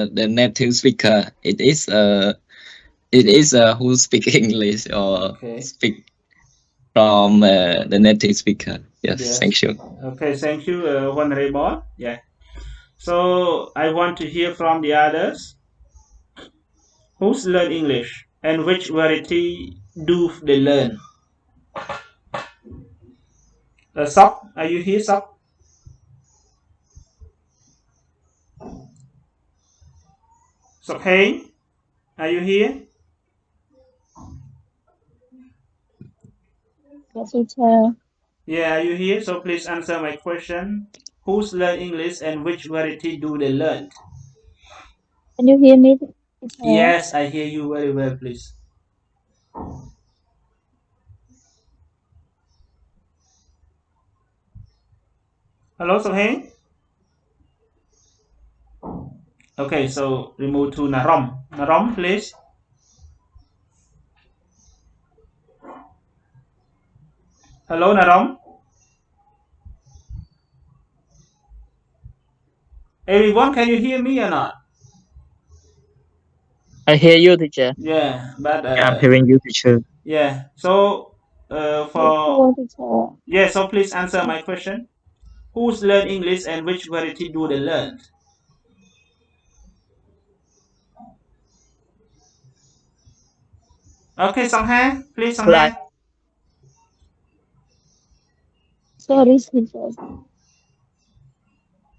the native speaker. It is who speak English or speak from the native speaker. Yes, thank you. Okay, thank you, Honorable. Yeah. So I want to hear from the others. Who's learn English and which variety do they learn? Sok, are you here, Sok? Sok Hey, are you here? Yes, teacher. Yeah, are you here? So please answer my question. Who's learn English and which variety do they learn? Can you hear me, teacher? Yes, I hear you very well, please. Hello, Sok Hey? Okay, so remove to Narom. Narom, please. Hello, Narom. Everyone, can you hear me or not? I hear you, teacher. Yeah, but I'm hearing you, teacher. yeah. So Hello, teacher. yeah. So please answer my question. Who's learn English and which variety do they learn? Okay, Songha, please, Songha. Sorry, teacher.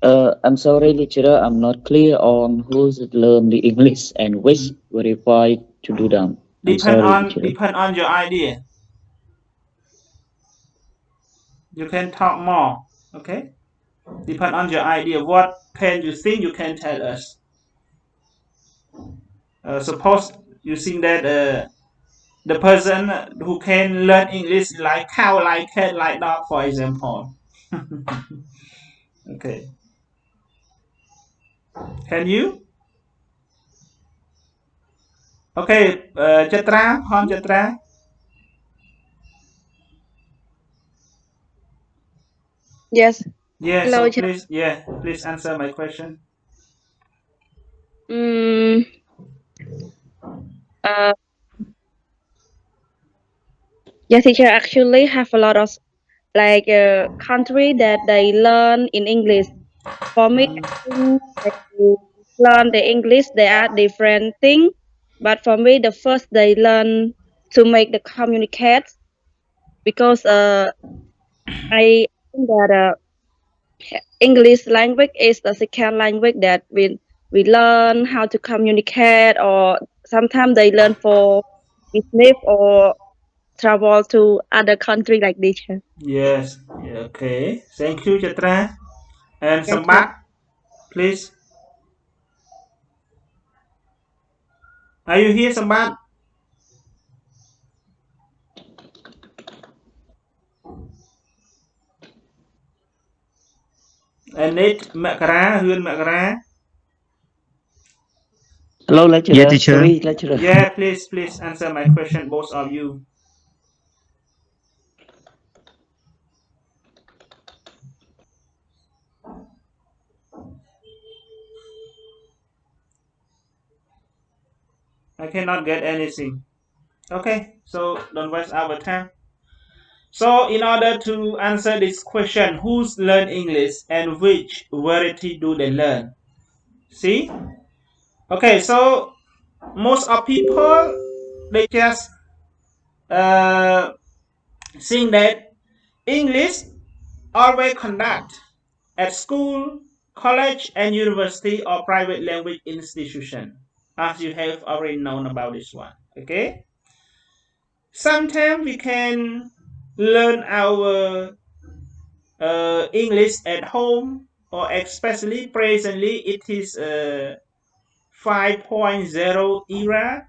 I'm sorry, teacher. I'm not clear on who's learn the English and which verify to do them. I'm sorry, teacher. Depend on your idea. You can talk more. Okay. Depend on your idea. What can you think? You can tell us. Suppose you think that the person who can learn English like cow, like cat, like dog, for example. Okay. Can you? Okay, Chatra, Hon Chatra. Yes. Yeah, Hello, so please, yeah, please answer my question. Mm, uh, yes, teacher actually have a lot of like country that they learn in English. For me, I think they learn the English. They are different thing, but for me, the first they learn to make the communicate because I think that English language is the second language that we learn how to communicate, or sometimes they learn for business or travel to other country like this. Yes, okay. Thank you, Chatra. And Yes, Sambat, please. Are you here, Sambat? And Nate Makara, Hyun Makara. Hello, lecturer. Yeah, teacher. Sorry, lecturer. Yeah, please answer my question, both of you. I cannot get anything. Okay, so don't waste our time. So in order to answer this question, who's learn English and which variety do they learn? See? Okay, so most of people, they just think that English always conduct at school, college, and university or private language institution, as you have already known about this one. Okay. Sometimes we can learn our English at home, or especially presently it is 5.0 era.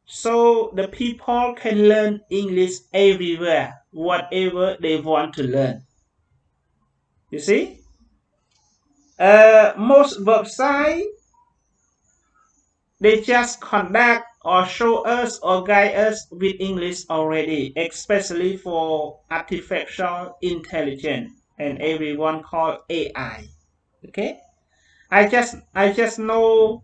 So the people can learn English everywhere, whatever they want to learn. You see? Most websites, they just conduct or show us or guide us with English already, especially for artificial intelligence, and everyone call AI. Okay, I just know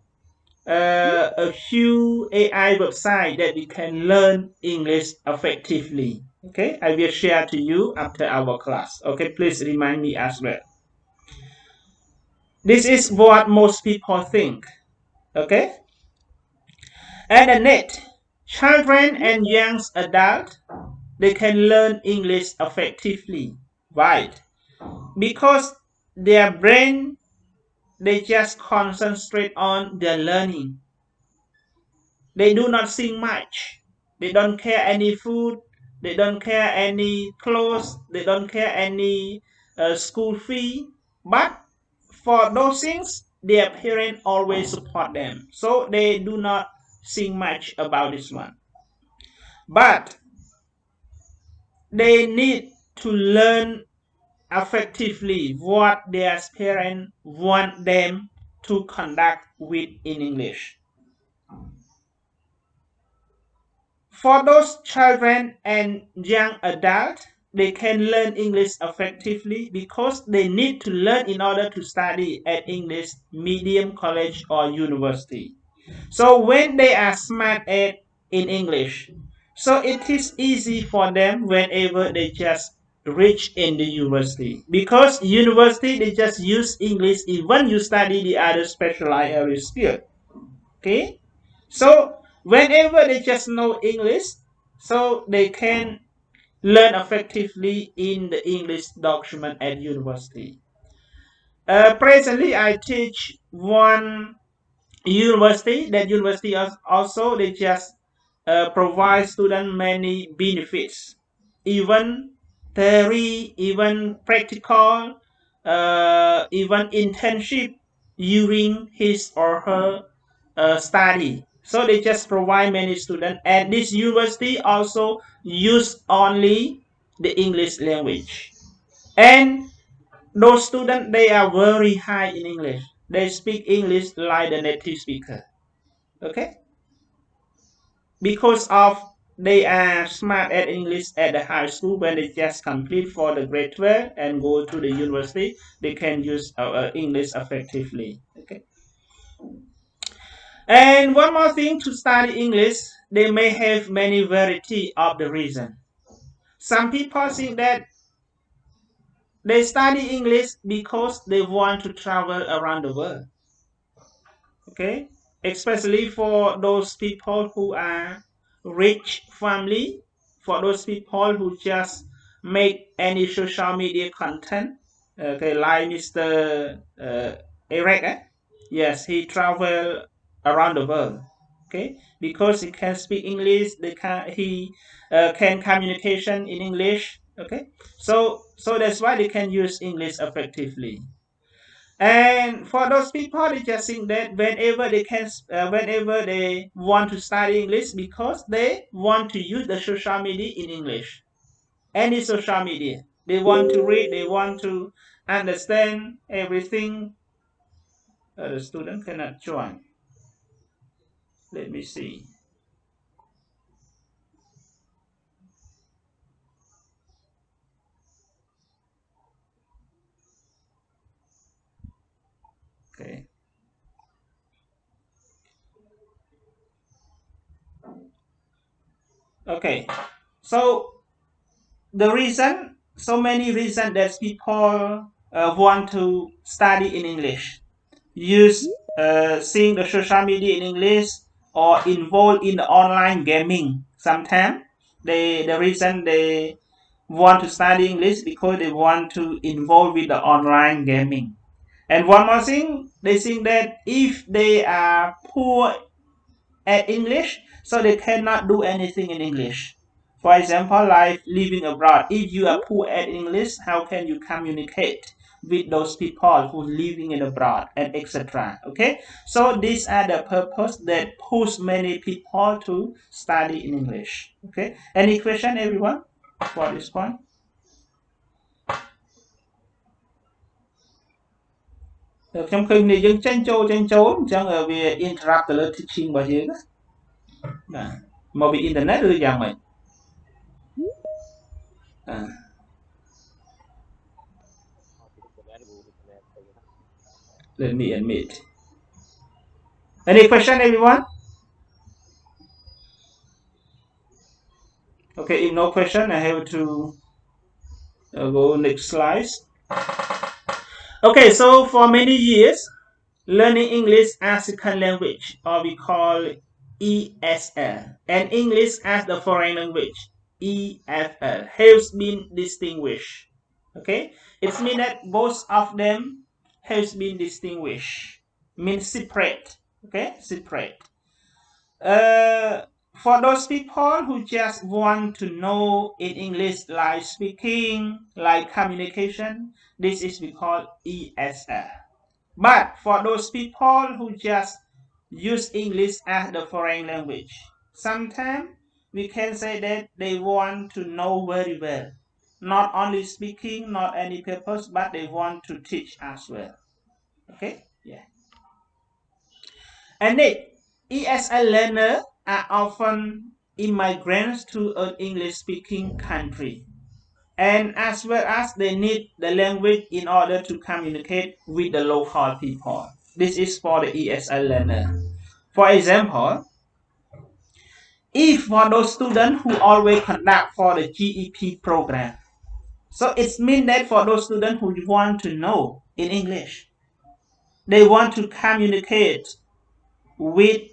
a few AI websites that you can learn English effectively. Okay, I will share to you after our class. Okay, please remind me as well. This is what most people think. Okay, and the net, children and young adults, they can learn English effectively. Why? Because their brain, they just concentrate on their learning. They do not think much. They don't care any food. They don't care any clothes. They don't care any school fee. But for those things, their parents always support them. So they do not think much about this one. But they need to learn effectively what their parents want them to conduct with in English. For those children and young adults, they can learn English effectively because they need to learn in order to study at English medium college or university. So when they are smart in English, so it is easy for them whenever they just reach in the university, because university they just use English even you study the other specialized area skill. Okay, so whenever they just know English, so they can learn effectively in the English document at university. Presently, I teach one university. That university also they just provide students many benefits, even theory, even practical, even internship during his or her study. So they just provide many students, and this university also use only the English language. And those students they are very high in English. They speak English like the native speaker. Okay, because of they are smart at English at the high school. When they just complete for the grade 12 and go to the university, they can use English effectively. Okay. And one more thing, to study English, they may have many variety of the reason. Some people think that they study English because they want to travel around the world. Okay, especially for those people who are rich family, for those people who just make any social media content. Okay, like Mr. Eric. Yes, he travel around the world. Okay, because he can speak English, he can communication in English. Okay, so that's why they can use English effectively. And for those people, they just think that whenever they want to study English, because they want to use the social media in English, any social media, they want to read, they want to understand everything. The student cannot join. Let me see. Okay. Okay. So the reason, so many reasons that people want to study in English, use seeing the social media in English, or involved in the online gaming. Sometimes the reason they want to study English because they want to involve with the online gaming. And one more thing, they think that if they are poor at English, so they cannot do anything in English. For example, like living abroad. If you are poor at English, how can you communicate with those people who living in abroad, and etc. Okay, so these are the purpose that push many people to study in English. Okay, any question, everyone, for this point? Trong khi này dân tranh châu chẳng ở về interrupt the teaching bao nhiêu đó, mà bị internet đưa ra mày. Let me admit. Any question, everyone? Okay, if no question, I have to go next slide. Okay, so for many years, learning English as a second language, or we call ESL, and English as the foreign language, EFL, has been distinguished. Okay, it means that both of them has been distinguished, means separate. Okay, separate. For those people who just want to know in English, like speaking, like communication, this is we call ESL. But for those people who just use English as the foreign language, sometimes we can say that they want to know very well. Not only speaking, not any purpose, but they want to teach as well. Okay? Yeah. And ESL learners are often immigrants to an English-speaking country. And as well as they need the language in order to communicate with the local people. This is for the ESL learner. For example, if for those students who always conduct for the GEP program, so it means that for those students who want to know in English, they want to communicate with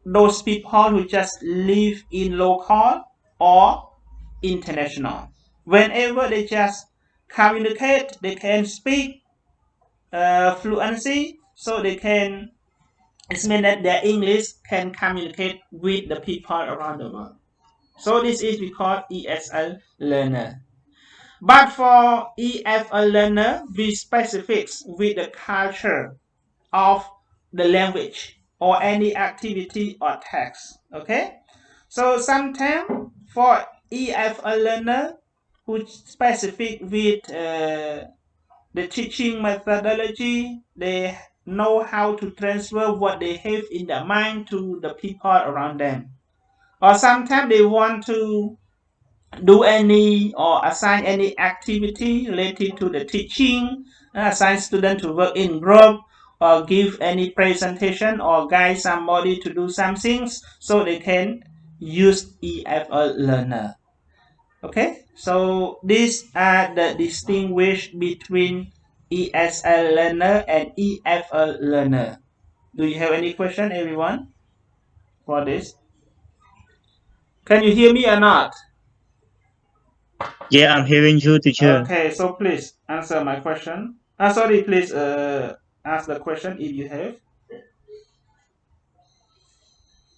those people who just live in local or international. Whenever they just communicate, they can speak fluency, so they can, it means that their English can communicate with the people around the world. So this is we call ESL learner. But for EFL learner, we specific with the culture of the language or any activity or text. Okay, so sometimes for EFL learner who specific with the teaching methodology, they know how to transfer what they have in their mind to the people around them. Or sometimes they want to do any or assign any activity related to the teaching, assign students to work in group, or give any presentation or guide somebody to do some things, so they can use EFL learner. Okay, so these are the distinguish between ESL learner and EFL learner. Do you have any question, everyone, for this? Can you hear me or not? Yeah, I'm hearing you, teacher. Okay, so please answer my question. Sorry, please ask the question if you have.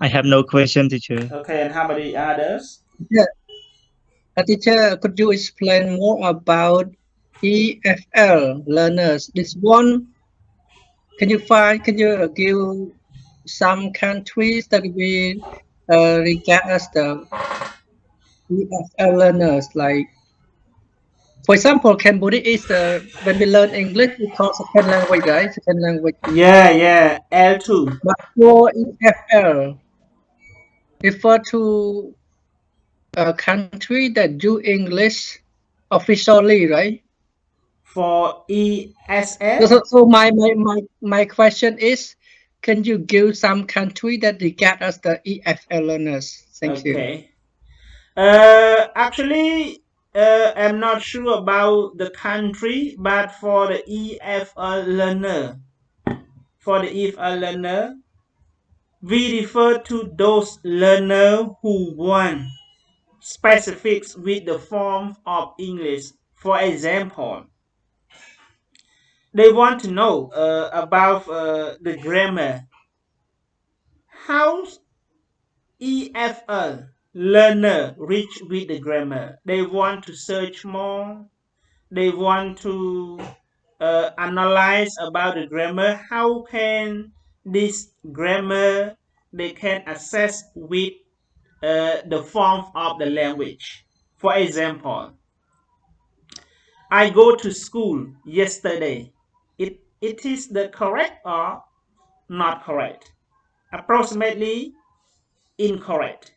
I have no question, teacher. Okay, and how about the others? Yeah. Teacher, could you explain more about EFL learners? This one, can you give some countries that we regard as the EFL learners? Like, for example, Cambodia is when we learn English, we call second language, right? Second language. Yeah, L2. But for EFL, refer to a country that do English officially, right? For ESL? So my question is, can you give some country that regard as the EFL learners? Thank you. Okay. Actually, I'm not sure about the country, but for the EFL learner, we refer to those learners who want specifics with the form of English. For example, they want to know about the grammar. How EFL learner reach with the grammar? They want to search more. They want to analyze about the grammar. How can this grammar they can access with the form of the language? For example, I go to school yesterday. It is the correct or not correct? Approximately incorrect.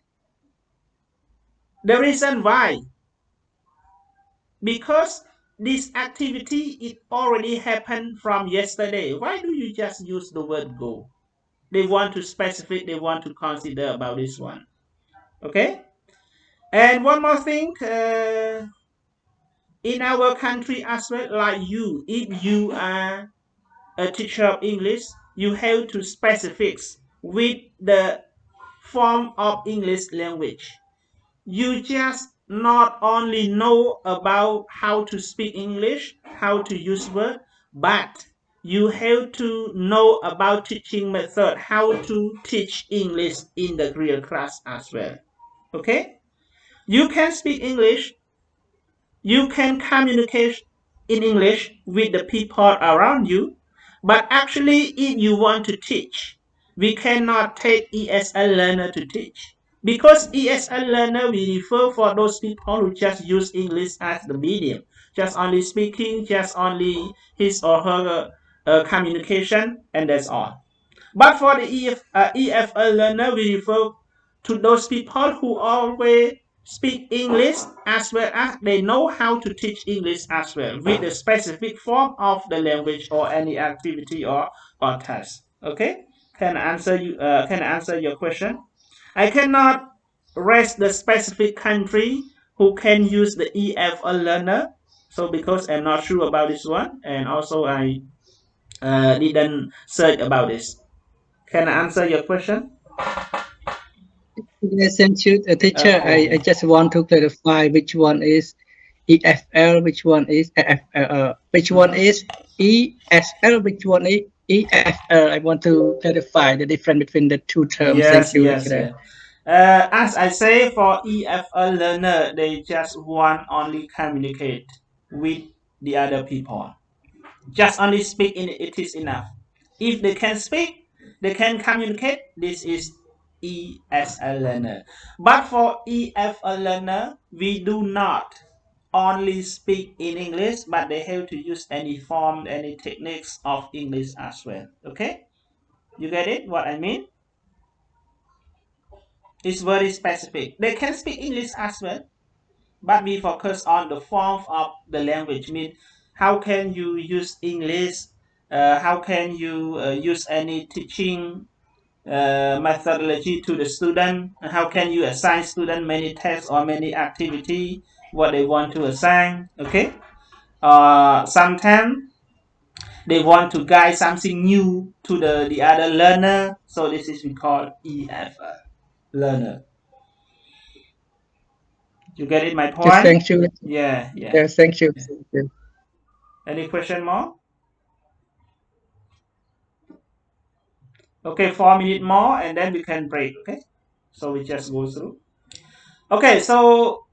The reason why? Because this activity it already happened from yesterday. Why do you just use the word go? they want to specific, they want to consider about this one. Okay? And one more thing, in our country as well, like you, if you are a teacher of English, you have to specify with the form of English language. You just not only know about how to speak English, how to use word, but you have to know about teaching method, how to teach English in the real class as well. Okay? You can speak English, you can communicate in English with the people around you, but actually if you want to teach, we cannot take ESL learner to teach. Because ESL learner we refer for those people who just use English as the medium, just only speaking, just only his or her communication, and that's all. But for the EFL learner, we refer to those people who always speak English as well as they know how to teach English as well with the specific form of the language or any activity or task. Okay, can I answer you? Can I answer your question? I cannot raise the specific country who can use the EFL learner. So because I'm not sure about this one, and also I didn't search about this. Can I answer your question? Yes, thank you, teacher. Okay. I just want to clarify which one is EFL, which one is EFL, which one is ESL, which one is EFL. I want to clarify the difference between the two terms. Yes, Thank you, yes, lecturer. yes. As I say, for EFL learner, they just want only communicate with the other people. Just only speak in it is enough. If they can speak, they can communicate. This is ESL learner. But for EFL learner, we do not only speak in English, but they have to use any form, any techniques of English as well. Okay? You get it? What I mean? It's very specific. They can speak English as well, but we focus on the form of the language. Mean, how can you use English? How can you use any teaching methodology to the student? How can you assign student many tests or many activity? What they want to assign? Okay. Sometimes they want to guide something new to the other learner. So this is we call EFL learner. You get it, my point? Yes, thank you. Yeah. Yes, thank you. Thank you. Any question more? Okay, 4 minutes more and then we can break. Okay, so we just go through. Okay, so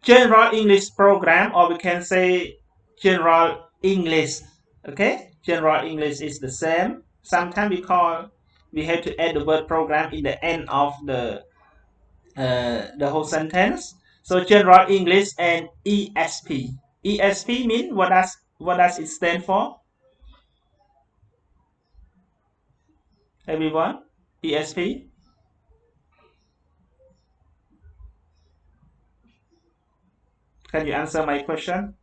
general English program, or we can say general English. Okay, general English is the same. Sometimes we have to add the word program in the end of the whole sentence. So general English and ESP. ESP means what does it stand for? Everyone, ESP. Can you answer my question?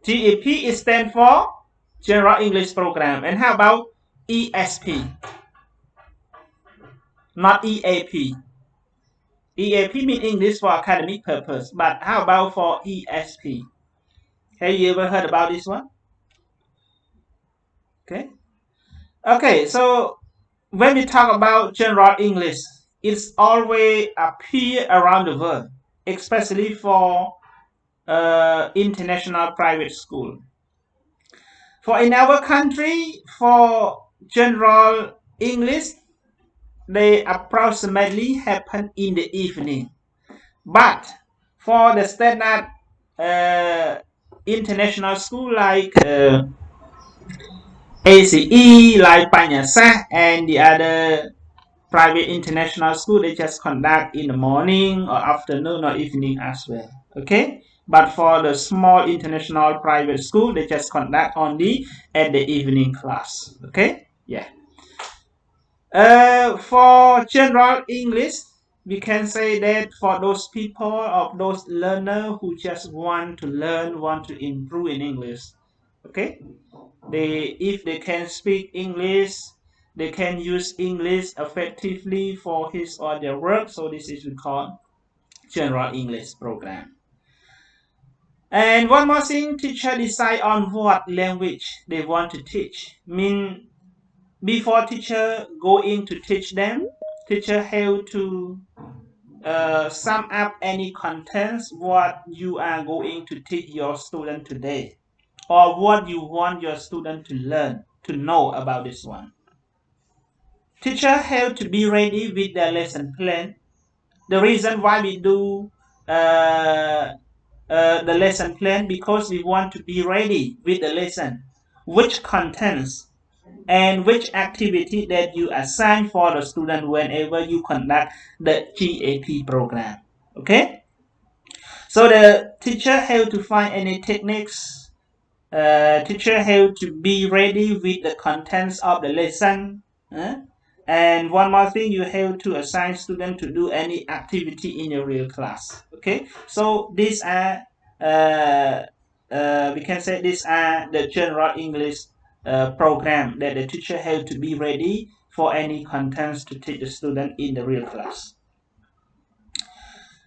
GEP is stand for General English Program. And how about ESP? Not EAP. EAP means English for academic purpose. But how about for ESP? Have you ever heard about this one? Okay, so when we talk about General English, it's always appear around the world, especially for international private school. For in our country, for general English, they approximately happen in the evening. But for the standard international school like ACE, like Panyasa, and the other private international school, they just conduct in the morning or afternoon or evening as well. Okay, but for the small international private school, they just conduct only at the evening class. Okay, yeah. For general English, we can say that for those people or those learners who just want to learn, want to improve in English. Okay, if they can speak English, they can use English effectively for his or their work. So this is called general English program. And one more thing, teacher decide on what language they want to teach. Mean before teacher going to teach them, teacher have to sum up any contents what you are going to teach your student today, or what you want your student to learn, to know about this one. Teacher have to be ready with the lesson plan. The reason why we do the lesson plan, because we want to be ready with the lesson, which contents and which activity that you assign for the student whenever you conduct the GAP program. Okay, so the teacher have to find any techniques. Teacher have to be ready with the contents of the lesson. And one more thing, you have to assign student to do any activity in your real class. Okay, so these are we can say these are the general English program that the teacher have to be ready for any contents to teach the student in the real class.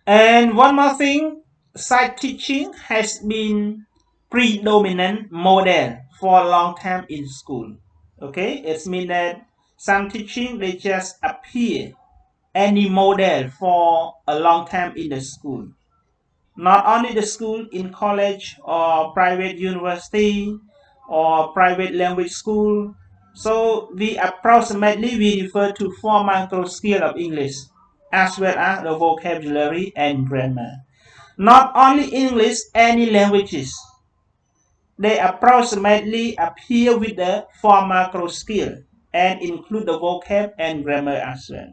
And one more thing, sight teaching has been predominant model for a long time in school. Okay, it means that some teaching they just appear any model for a long time in the school. Not only the school, in college or private university or private language school. So we approximately refer to 4 macro skills of English, as well as the vocabulary and grammar. Not only English, any languages, they approximately appear with the 4 macro skill and include the vocab and grammar as well.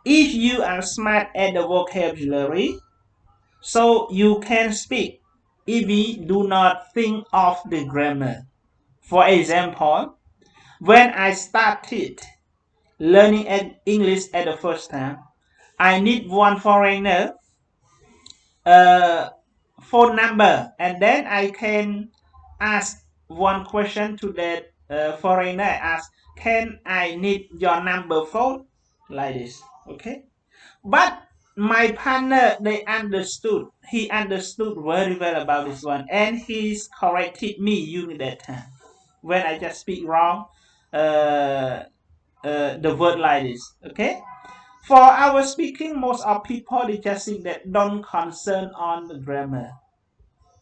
If you are smart at the vocabulary, so you can speak if we do not think of the grammar. For example, when I started learning English at the first time, I need one foreigner phone number, and then I can ask one question to that foreigner. I ask, can I need your number phone? Like this, okay? But my partner, they understood. He understood very well about this one, and he's corrected me during that time when I just speak wrong the word like this. Okay. For our speaking, most of people they just think that don't concern on the grammar.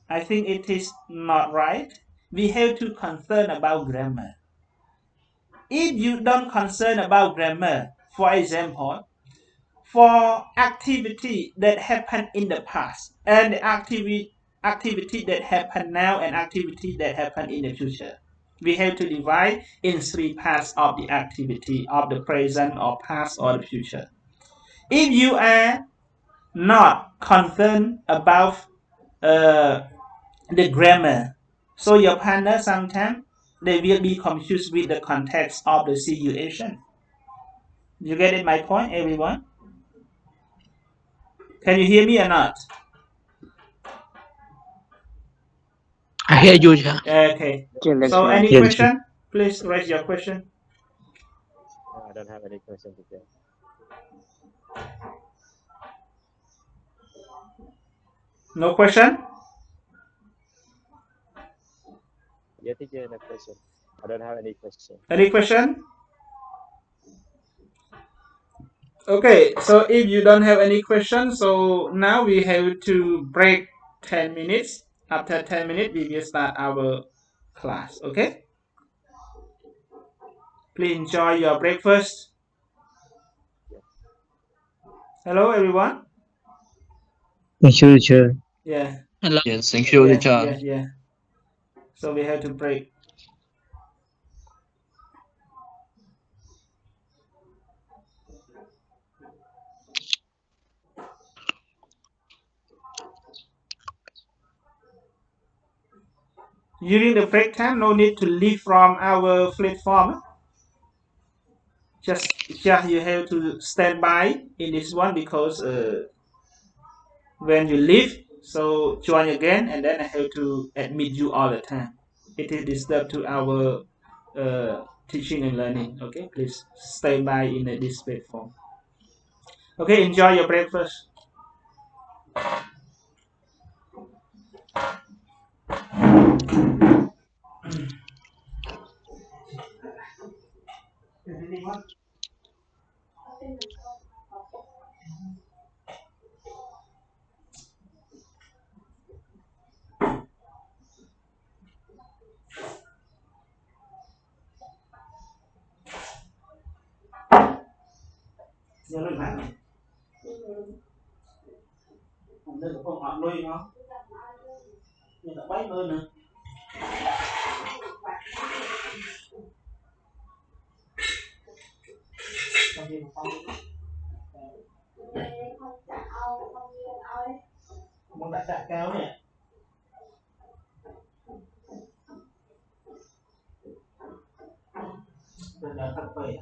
I think it is not right. We have to concern about grammar. If you don't concern about grammar, for example, for activity that happened in the past and the activity that happen now and activity that happen in the future, we have to divide in 3 parts of the activity of the present or past or the future. If you are not concerned about the grammar, so your partner sometimes they will be confused with the context of the situation. You get it, my point, everyone? Can you hear me or not? I hear you, sir. Okay. So any Yes, question? Please raise your question. No, I don't have any question, teacher. No question? Yeah, teacher, no question. I don't have any question. Any question? Okay, so if you don't have any questions, so now we have to break 10 minutes. After 10 minutes, we will start our class, okay? Please enjoy your breakfast. Hello, everyone. Thank you, teacher. Yeah. Hello. Yes, thank you, teacher. Yeah. So we have to break. During the break time, no need to leave from our platform. Just you have to stand by in this one, because when you leave, so join again, and then I have to admit you all the time. It is disturb to our teaching and learning. Okay, please stay by in this platform. Okay, enjoy your breakfast. Nhớ lời mẹ này. Hôm nay có con nuôi không? Nhưng là bấy hơn nữa. Món đại đại cao nè. Đừng đợi thật về.